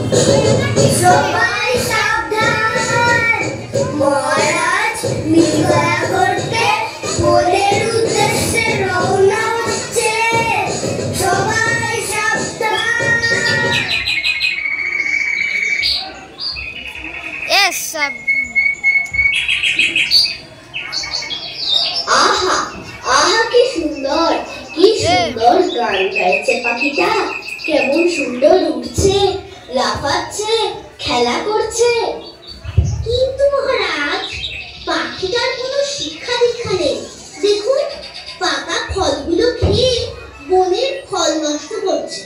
সবাই সাবধান, মহারাজ মৃগয়া করতে বনের উদ্দেশ্যে রওনা হচ্ছে। সবাই সাবধান। আহা আহা, কি সুন্দর, কি সুন্দর গান গাইছে পাখিটা। কেমন সুন্দর উঠছে, লাফাচ্ছে, খেলা করছে। কিন্তু মহারাজ, পাখিটার কোনো শিক্ষা দীক্ষা নেই। দেখুন, পাকা ফলগুলো খেয়ে বনের ফল নষ্ট করছে।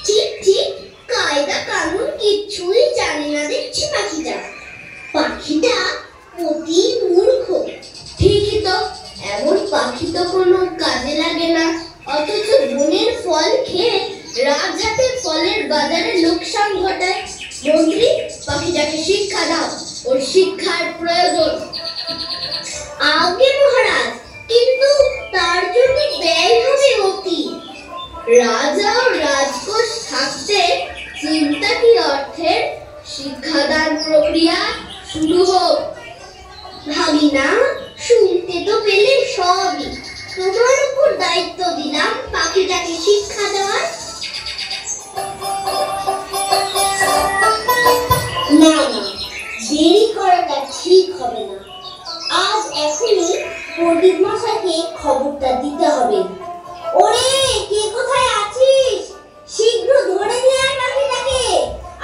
ঠিক ঠিক কায়দা কানুন কিছুই জানে না দেখছি পাখিটা। পাখিটা অতি মূর্খ। ঠিকই তো, এমন পাখি তো কোনো কাজে লাগে না, অথচ বনের ফল খেয়ে রাজহাটের ফলের বাজারে লোকসান ঘটায়। মন্ত্রী, পাখিটাকে শিক্ষা দাও, ওর শিক্ষার প্রয়োজন। আগে মহারাজ, কিন্তু তার জন্য ব্যয় হবে অতি। রাজা ও রাজকোষ থাকতে চিন্তা কি অর্থের শিক্ষাদান প্রক্রিয়া শুরু হোক। ভাগিনা, শুনতে তো পেলে সবই। তোমার উপর দায়িত্ব দিলাম পাখিটাকে শিক্ষা দেওয়ার। না না, দেরি করাটা ঠিক হবে না। আজ এখনই পণ্ডিত মশাইকে খবরটা দিতে হবে। ওরে, কে কোথায় আছিস? শীঘ্র ধরে নিয়ে আয় পাখিটাকে,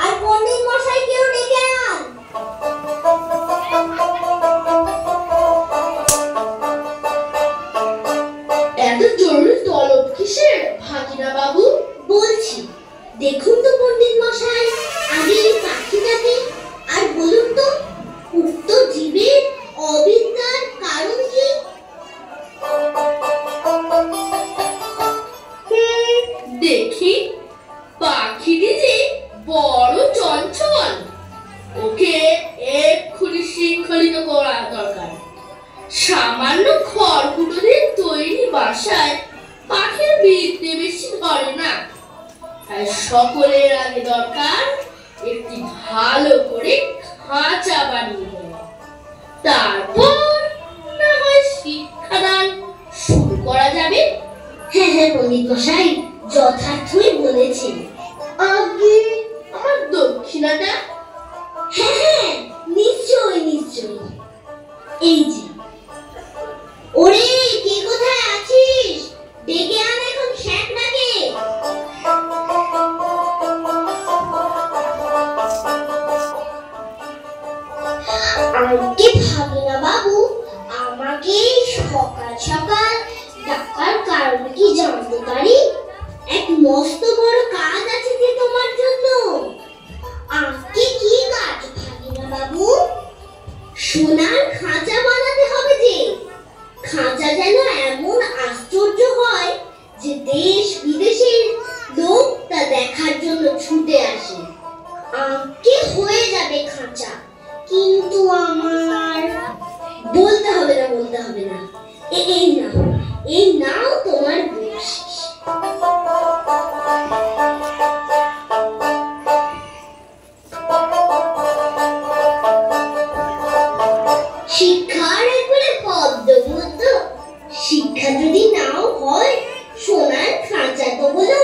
আর পণ্ডিত মশাইকেও ডেকে আন। এত জরুরি তলব কিসের ভাগিনা বাবু? বলছি, দেখুন তো পণ্ডিত মশাই, আগে এই পাখিটাকে আর বলুন তো, উক্ত জীবের অবিদ্যার কারণ কি? দেখি, পাখিটি যে বড় চঞ্চল, ওকে এক্ষুনি শৃঙ্খলিত করা দরকার। সামান্য খড়কুটো দিয়ে তৈরি বাসায় পাখির বিদ্যে বেশি ধরে না। তাই সকলের আগে দরকার একটি ভালো করে খাঁচা বানিয়ে দেওয়া। তারপর না হয় শিক্ষাদান শুরু করা যাবে। হ্যাঁ হ্যাঁ পণ্ডিত মশাই, যথার্থই বলেছেন। আগে আমার দক্ষিণাটা? হ্যাঁ হ্যাঁ, নিশ্চয়ই নিশ্চয়ই। এই যে। ওরে, কে কোথায় আছিস? ডেকে আন এখন খ্যাকটাকে। আজকে ভাগিনা বাবু আমাকে সকাল সকাল ডাকার কারণ কি জানতে পারি? এক মস্ত বড় কাজ আছে যে তোমার জন্য। আজকে কি কাজ ভাগিনা বাবু? সোনার খাঁচা বানাতে হবে যে। খাঁচা যেন এমন আশ্চর্য হয় যে দেশ বিদেশের লোক তা দেখার জন্য ছুটে আসে। আজকে হয়ে যাবে খাঁচা, কিন্তু আমার বলতে হবে না, বলতে হবে না। এই নাও তোমার বকশিশ। শিক্ষার একবারে পদ্মমুদ্র। শিক্ষা যদি নাও হয়, সোনার খাঁচা তো বলো,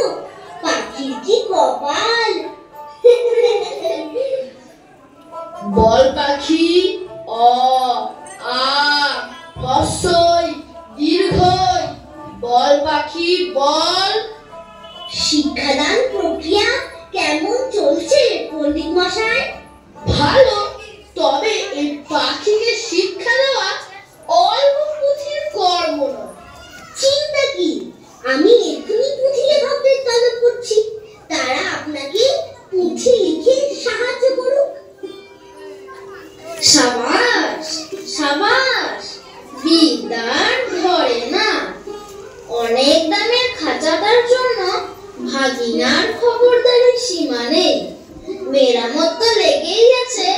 পাখির কি কপাল। বল পাখি, অ আ হ্রস্বই দীর্ঘই, বল পাখি বল। শিক্ষাদান প্রক্রিয়া কেমন চলছে পণ্ডিত মশাই? ভালো, তবে এই পাখিকে শিক্ষা দেওয়া অল্প পুঁথির কর্ম নয়। চিন্তা কি, আমি এখনই পুঁথি লেখকদের তলব করছি, তারা আপনাকে পুঁথি লিখে সাহায্য করুক। সাবাস সাবাস, বিদ্যার ধরে না। অনেক দামের খাঁচাটার জন্য ভাগিনার খবরদারির সীমা নেই। মেরামত তো লেগেই আছে,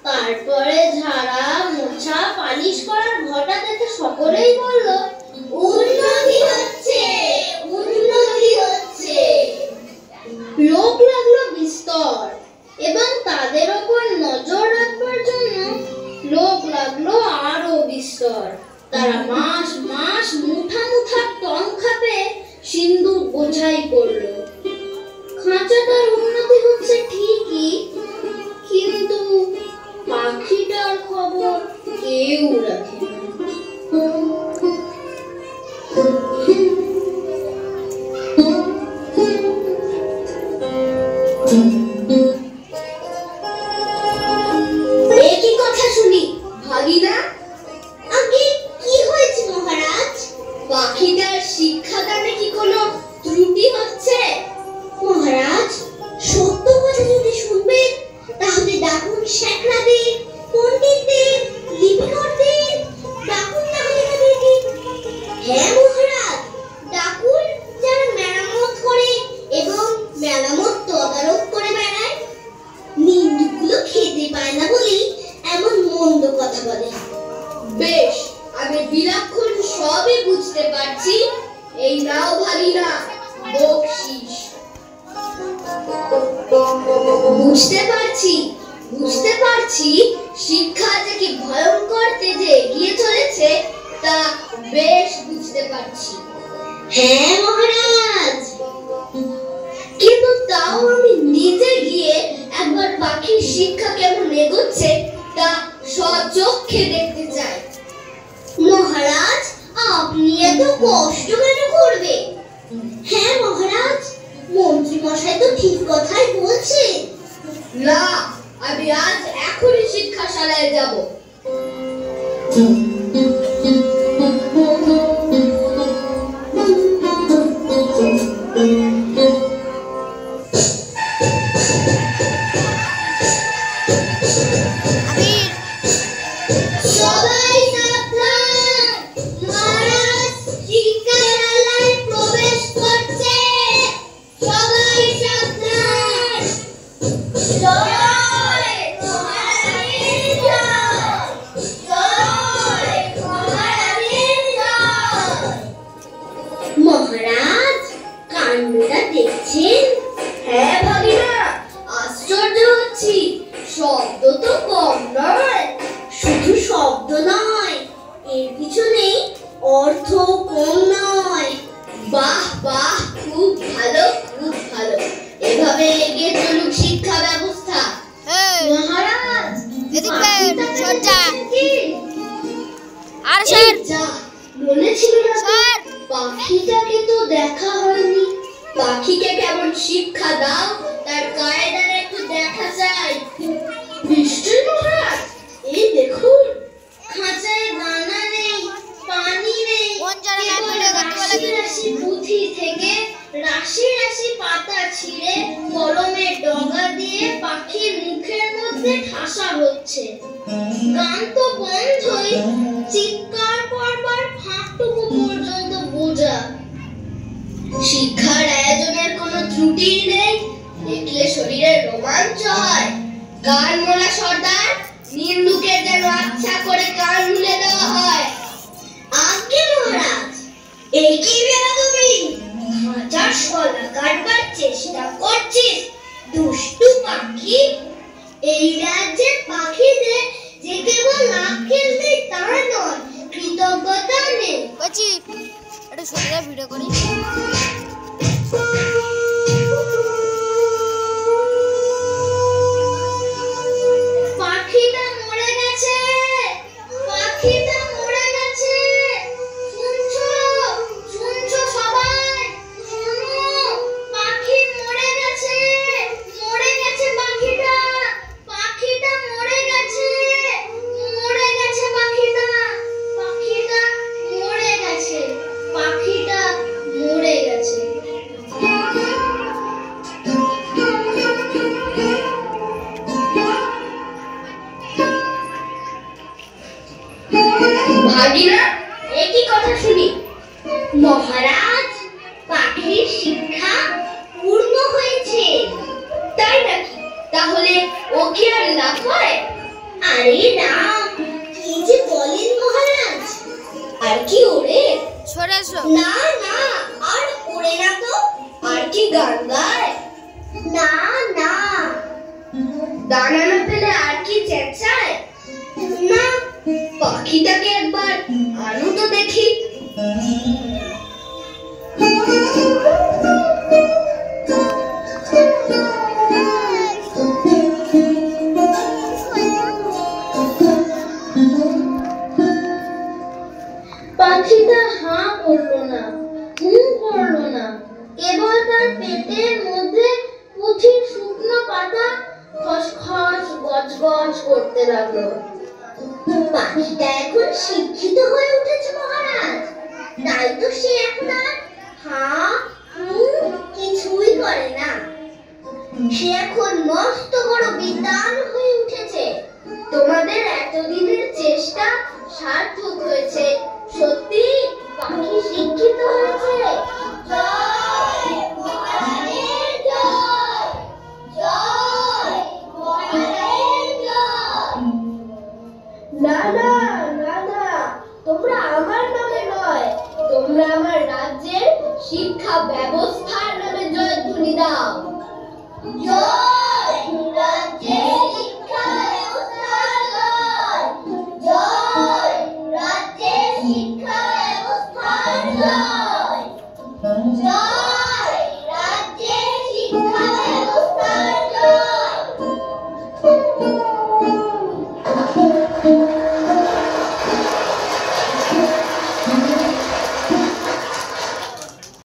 তারপরে ঝাড়া মোছা পালিশ করার ঘটা দেখে সকলেই বলল উন্নতি হচ্ছে, উন্নতি হচ্ছে। লোক লাগলো বিস্তর। এবং তাদের ওপর নজর রাখবার জন্য লোক লাগলো আরো বিস্তর। তারা মাস মাস মুঠা মুঠা টঙ্কা পেয়ে সিন্ধুক বোঝাই করলো। খাঁচাটার উন্নতি হচ্ছে ঠিকই, কিন্তু পাখিটার খবর কেউ রাখে না। একই কথা শুনি ভাগিনা, আগে কি হয়েছে মহারাজ? পাখিটার শিক্ষাদানে কি কোনো ত্রুটি হচ্ছে? মহারাজ, সত্য কথা যদি শুনবেন তাহলে ডাকুন শেখরাদের, পণ্ডিতদের, লিপিকরদের, ডাকুন তাহলে তাদেরকে। হ্যাঁ মহারাজ, ডাকুন যারা মেরামত করে এবং মেরামত তদারক করে বেড়ায়। নিন্দুকগুলো খেতে পায় না বলেই এমন মন্দ কথা বলে। বেশ, আমি বিলক্ষণ সবই বুঝতে পারছি। এই নাও ভাগিনা বকশিশ। বুঝতে পারছি শিক্ষা যে কি ভয়ঙ্কর তেজে এগিয়ে চলেছে তা বেশ বুঝতে পারছি। হ্যাঁ মহারাজ, কিন্তু তাও আমি নিজে গিয়ে একবার পাখির শিক্ষা কেমন এগোচ্ছে তা স্বচক্ষে দেখতে চাই। মহারাজ আপনি এত কষ্ট কেন করবে? হ্যাঁ মহারাজ, মন্ত্রী মশাই তো ঠিক কথাই বলছেন। না, আমি আজ এখনই শিক্ষাশালায় যাব। সবাই সাবধান, মহারাজ শিক্ষাশালায় প্রবেশ করছে। সবাই সাবধান। জয় মহারাজের জয়, জয় মহারাজের জয়। মহারাজ, কাণ্ডটা দেখছেন? হ্যাঁ ভাগিনা, আশ্চর্য হচ্ছি। শব্দ তো কম নয়। শুধু শব্দ নয়, এর পিছনে অর্থ কম নয়। বাহ বাহ, খুব ভালো, খুব ভালো। এভাবে এগিয়ে চলুক শিক্ষা ব্যবস্থা। মহারাজ, আর স্যার যা বলেছিল না তো, স্যার পাখিটাকে তো দেখা হয়নি। পাখিকে কেমন শিক্ষা দাও তার কায়দাটা একটু দেখা চাই। নিশ্চয় মহারাজ, এই দেখুন, খাঁচায় দানা নেই, পানি নেই, কোন জায়গায় কেবল ভিডিও করতে বলে? রাশি রাশি পুঁথি থেকে রাশি রাশি পাতা ছিঁড়ে কলমের ডগা দিয়ে পাখির মুখের মধ্যে ঠাসা হচ্ছে। গান তো বন্ধই, চিৎকার করবার ফাঁকটুকু পর্যন্ত বোঝা। শিক্ষার আয়োজনের কোনো ত্রুটি নেই, দেখলে শরীরে রোমাঞ্চ হয়। কান মোলা সর্দার, নিন্দুকে যেন আচ্ছা করে কান মুলে দেওয়া হয়। আজ্ঞে মহারাজ, এই কি বেয়াদবি! খাঁচার শলা কাটবার চেষ্টা করছিস, দুষ্টু পাখি! এই রাজ্যের পাখিদের যে কেবল আক্কেল নেই তা নয়, কৃতজ্ঞতা নেই। বলছি একটু সরে ভিডিও করি। পাখিটা মরে গেছে, পাখিটা মরে গেছে। শুনছো, শুনছো সবাই, শোনো, পাখি মরে গেছে, মরে গেছে পাখিটা, পাখিটা মরে গেছে, মরে গেছে পাখিটা, পাখিটা মরে গেছে, পাখিটা মরে গেছে। ভাগিনা, একই কথা শুনি। মহারাজ, পাখির শিক্ষা পূর্ণ হয়েছে। তাই নাকি? তাহলে ও কি আর লাভ হয়? আরে না, কি যে বলেন মহারাজ! আর কি ওরে? সরে এসো। না না, আর ওরে না তো। আর কি গান গায়? না না, দানা না পেলে আর কি চেঁচায়? না, পাখিটাকে একবার আনো তো দেখি। পাখিটা হাঁ করলো না, হুঁ করলো না, কেবল তার পেটের মধ্যে পুঁথির শুকনো পাতা খসখস গজগজ করতে লাগলো। পাখিটা এখন শিক্ষিত হয়ে উঠেছে মহারাজ, তাই তো সে এখন আর হাঁ হুঁ কিছুই করে না। সে এখন মস্ত বড় বিদ্বান হয়ে উঠেছে। তোমাদের এতদিনের চেষ্টা সার্থক হয়েছে। সত্যি পাখি শিক্ষিত হয়েছে। জয় মহারাজের জয়, জয় মহারাজের জয়। না না না না, তোমরা আমার নামে নয়, তোমরা আমার রাজ্যের শিক্ষা ব্যবস্থার নামে জয়ধ্বনি দাও। জয়